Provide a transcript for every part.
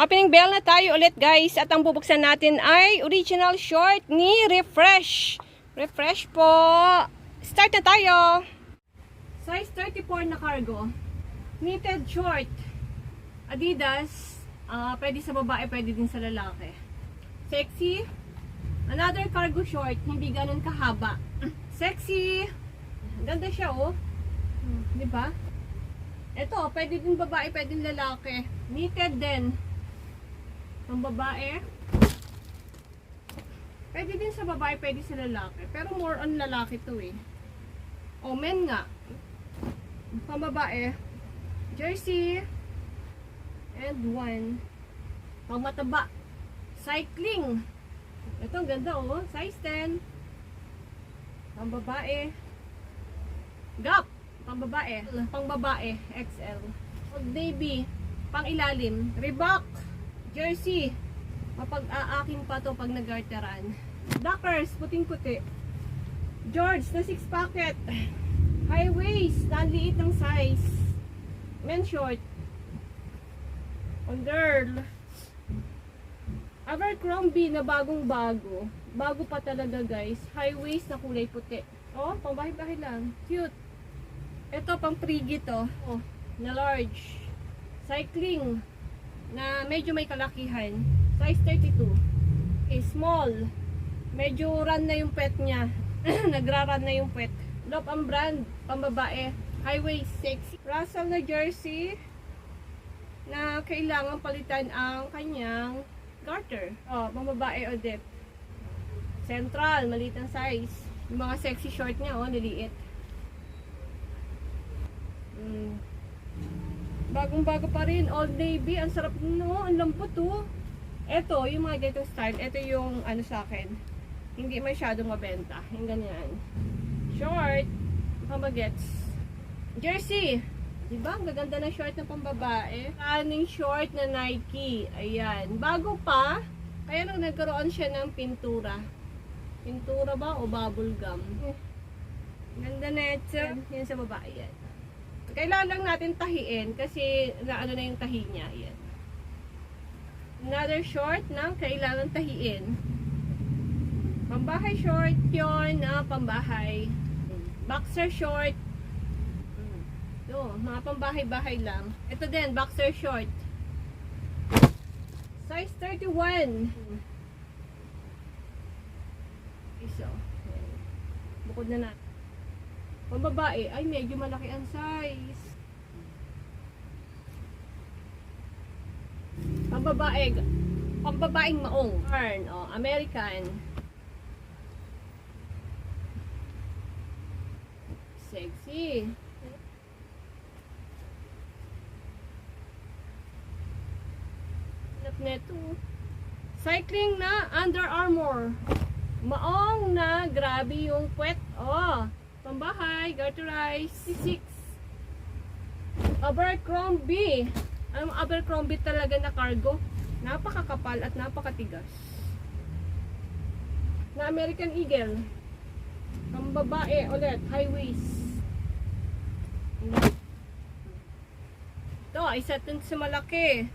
Opening bell na tayo ulit guys at ang bubuksan natin ay original short ni Refresh. Refresh po. Start na tayo. Size 34 na cargo. Knitted short. Adidas. Pwede sa babae, pwede din sa lalaki. Sexy. Another cargo short. Hindi ganun kahaba. Sexy. Ganda siya oh. Diba? Ito, pwede din babae, pwede din lalaki. Knitted din. Ang babae. Pwede din sa babae, pwede sa lalaki. Pero more on lalaki to eh. O, men nga. Pang babae. Jersey. And one. Pang mataba. Cycling. Ito, ang ganda oh. Size 10. Pang babae. Gap. Pang babae. Pang babae. XL. Old Navy. Pang ilalim. Reebok. Jersey. Mapag-aakin pa to pag nag-garteran. Dockers. Puting-puti. George na 6 pocket. High waist. Naliit ng size. Men short. On girl. Abercrombie na bagong-bago. Bago pa talaga guys. High waist na kulay puti. Oh, pang bahay-bahay lang. Cute. Ito pang prigi to. Oh, na large. Cycling. Na medyo may kalakihan. Size 32. Okay, small. Medyo run na yung pet niya. Nagra-run na yung pet. Love ang brand. Pambabae. High waist. Sexy. Russell na jersey. Na kailangan palitan ang kanyang garter. Oh, pambabae o dip. Central. Maliit ang size. Yung mga sexy short niya, oh, niliit. Bagong-bago pa rin. Old Navy. Ang sarap no. Ang lambot oh. Ito, yung mga ganitong style. Ito yung ano sa akin. Hindi masyadong mabenta. Yung ganyan. Short. Pambagets. Jersey. Diba? Ang gaganda na short na pambabae. Running short na Nike. Ayan. Bago pa. Kaya nang nagkaroon siya ng pintura. Pintura ba o bubble gum? Ganda na ito. Yan sa babae yan. Kailangan lang natin tahiin kasi naano na yung tahi niya. Ayan. Another short na kailangan tahiin. Pambahay short yun. Pambahay. Boxer short. Ito, mga pambahay-bahay lang. Ito din, boxer short. Size 31. So, bukod na natin. Pambabae, ay medyo malaki ang size. Pambabae, pambabaeng maong. Turn, oh, American. Sexy. Hanap neto. Cycling na Under Armour. Maong na, grabe yung puwet. Oh. Pambahay, garterize, 6. Abercrombie. Ang Abercrombie talaga na cargo. Napakakapal at napakatigas. Na American Eagle. Pambabae ulit, high waist. Ito, isa ito sa malaki.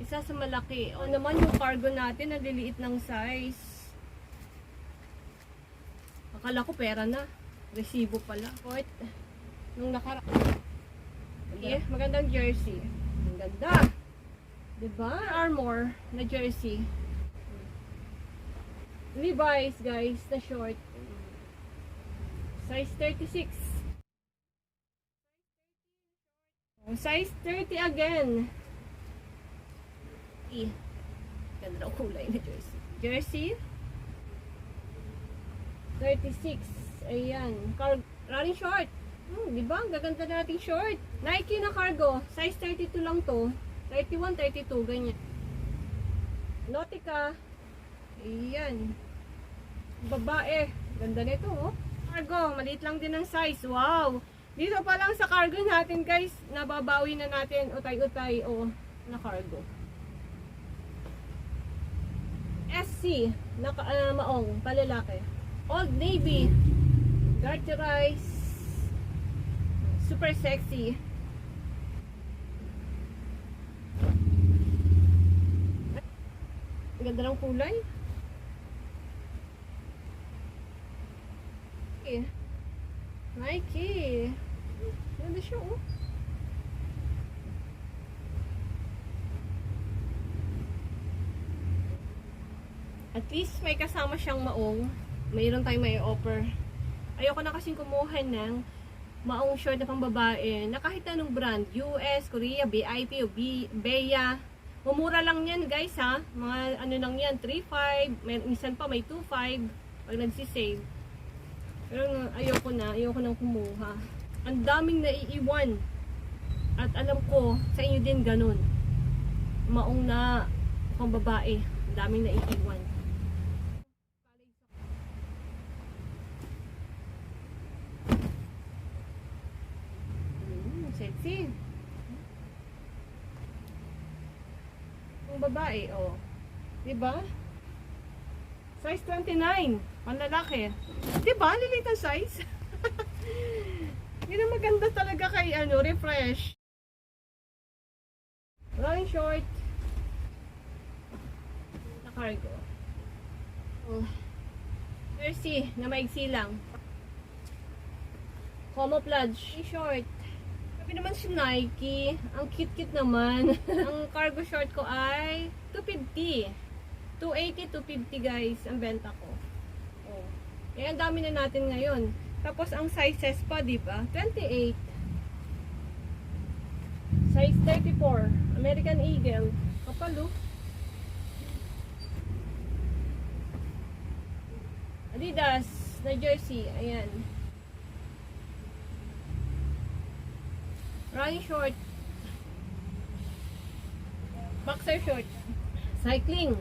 Isa sa malaki. O naman yung cargo natin, naliliit ng size. Akala ko pera na. Resibo pala. What? Nung nakaraan. Okay, magandang jersey. Ang ganda. Diba? Armor na jersey. Levi's guys, na short. Size 36. Size 30 again. Ganda ang kulay na jersey. Jersey. 36. Ayan. Running short. Diba? Ang gaganda nating short. Nike na cargo. Size 32 lang to. 31, 32. Ganyan. Nautica. Ayan. Babae. Ganda nito oh. Cargo. Maliit lang din ang size. Wow. Dito pa lang sa cargo natin guys. Nababawi na natin. Utay-utay o na cargo. SC. Maong. Palalaki. Old Navy. Garterize. Super sexy. Ang ganda ng kulay. Okay. Nike. Ganda siya, oh. At least may kasama siyang maong. Mayroon tayong may offer. Ayoko na kasing kumuha ng maong short na pang babae na kahit anong brand. US, Korea, BIP, o Beya. Mumura lang yan guys ha. Mga ano lang yan, 3.5. Minsan pa may 2.5 pag nagsisave. Pero ayoko nang kumuha. Ang daming naiiwan. At alam ko, sa inyo din ganun. Maong na pang babae. Ang daming naiiwan. Sexy. Ang babae, oh. Diba? Size 29. Panlalaki. Diba? Lilit ang size. Yun ang maganda talaga kay refresh. Running short. Na cargo. Oh. Jersey na maigsi lang. Camouflage short. Sabi naman si Nike, ang cute-cute naman. Ang cargo short ko ay 250. 280, 250 guys, ang benta ko. Oh. Eh, ang dami na natin ngayon. Tapos ang sizes pa, di ba? 28. Size 34. American Eagle. Kapalo. Adidas na jersey. Ayan. Running short. Boxer short. Cycling.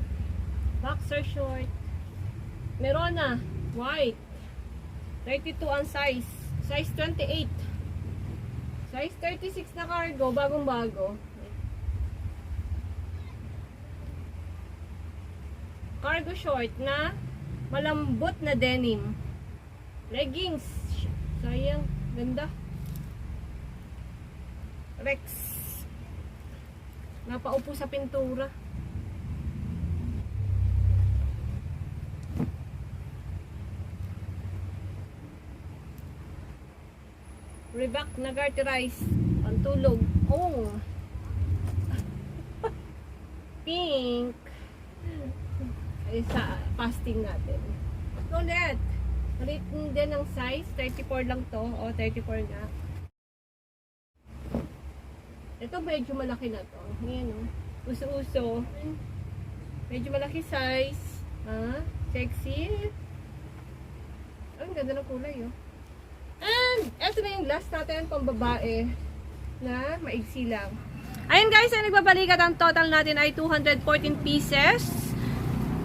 Boxer short. Merona. White. 32 ang size. Size 28. Size 36 na cargo. Bagong bago. Cargo short na malambot na denim. Leggings. Sayang. Ganda. Rex. Napaupo sa pintura. Reebok na garterize. Pantulog. Oh. Pink. Ay sa fasting natin. Ulit. Ulit din ang size. 34 lang to. O, 34 na. Ito medyo malaki na to. Ayan o. Uso-uso. Medyo malaki size. Ha? Sexy. Ang ganda ng kulay oh. And, eto na yung last natin pang babae na maigsi lang. Ayun guys, ay nagbabalikat ang total natin ay 214 pieces.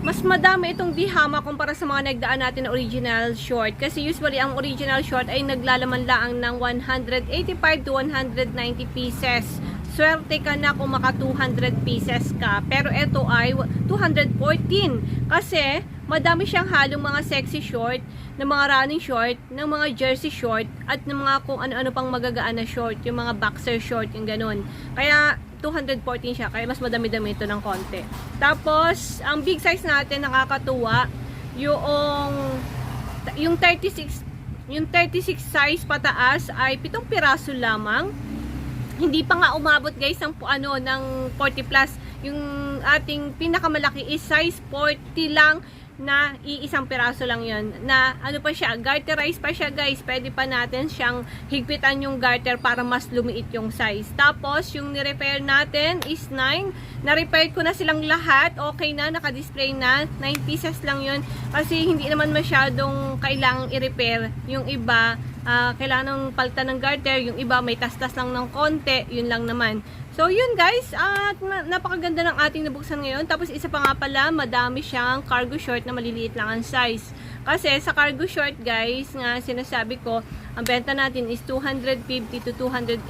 Mas madami itong dihama kumpara sa mga nagdaan natin na original short. Kasi usually ang original short ay naglalaman lang ng 185 to 190 pieces. Swerte ka na kung maka 200 pieces ka. Pero ito ay 214. Kasi madami siyang halong mga sexy short, ng mga running short, ng mga jersey short, at ng mga kung ano-ano pang magagaan na short, yung mga boxer short, yung ganun. Kaya 214 siya, kaya mas madami-dami ito ng konti. Tapos, ang big size natin, nakakatuwa, yung 36 size pataas ay 7 piraso lamang. Hindi pa nga umabot guys ng ng 40 plus. Yung ating pinakamalaki is size 40 lang, na iisang piraso lang yon, na ano pa siya, garterize pa siya guys. Pwede pa natin siyang higpitan yung garter para mas lumiit yung size. Tapos yung ni-repair natin is 9. Na-repair ko na silang lahat, okay na, naka-display na. 9 pieces lang yon kasi hindi naman masyadong kailangang i-repair. Yung iba kailangan ng palitan ng garter, yung iba may tastas lang ng konti, yun lang naman. So, yun guys, at napakaganda ng ating nabuksan ngayon. Tapos, isa pa nga pala, madami siyang cargo short na maliliit lang ang size. Kasi, sa cargo short guys, nga sinasabi ko, ang benta natin is 250 to 280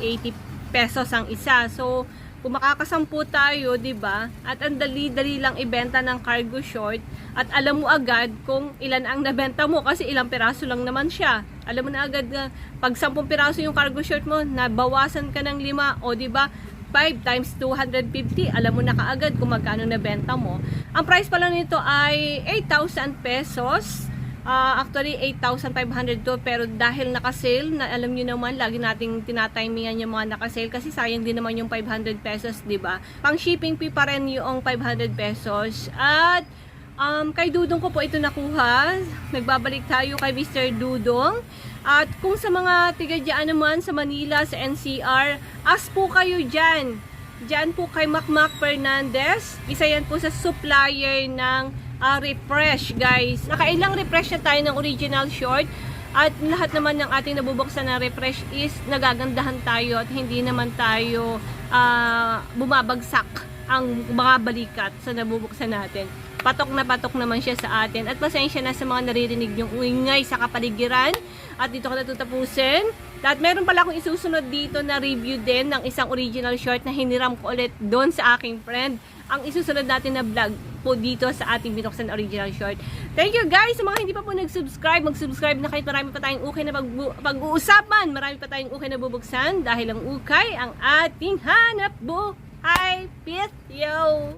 pesos ang isa. So, kung makakasampu tayo, 'di ba? At ang dali-dali lang ibenta ng cargo short at alam mo agad kung ilan ang nabenta mo kasi ilang piraso lang naman siya. Alam mo na agad na pag 10 piraso yung cargo short mo, nabawasan ka ng 5, o 'di ba? times 250, alam mo na kaagad kung magkano na benta mo. Ang price pala nito ay 8,000 pesos. Actually 8,500 to, pero dahil naka-sale, na alam niyo naman lagi nating tinatimingan yung mga naka-sale kasi sayang din naman yung 500 pesos, 'di ba? Pang shipping fee pa rin yung 500 pesos. At kay Dudong ko po ito nakuha. Nagbabalik tayo kay Mr. Dudong. At kung sa mga tiga dyan naman sa Manila, sa NCR, ask po kayo dyan. Dyan po kay Macmac Fernandez. Isa yan po sa supplier ng refresh, guys. Nakailang refresh na tayo ng original short. At lahat naman ng ating nabubuksan na refresh is nagagandahan tayo at hindi naman tayo bumabagsak ang mga balikat sa nabubuksan natin. Patok na patok naman siya sa atin. At pasensya na sa mga naririnig yung ingay sa kapaligiran. At dito ko natutapusin. At meron pala akong isusunod dito na review din ng isang original short na hiniram ko ulit doon sa aking friend. Ang isusunod natin na vlog po dito sa ating binuksan original short. Thank you guys! Sa mga hindi pa po nag-subscribe, mag-subscribe na kahit marami pa tayong ukay na pag-uusapan. Marami pa tayong ukay na bubuksan dahil ang ukay ang ating hanap buhay. Peace! Yo!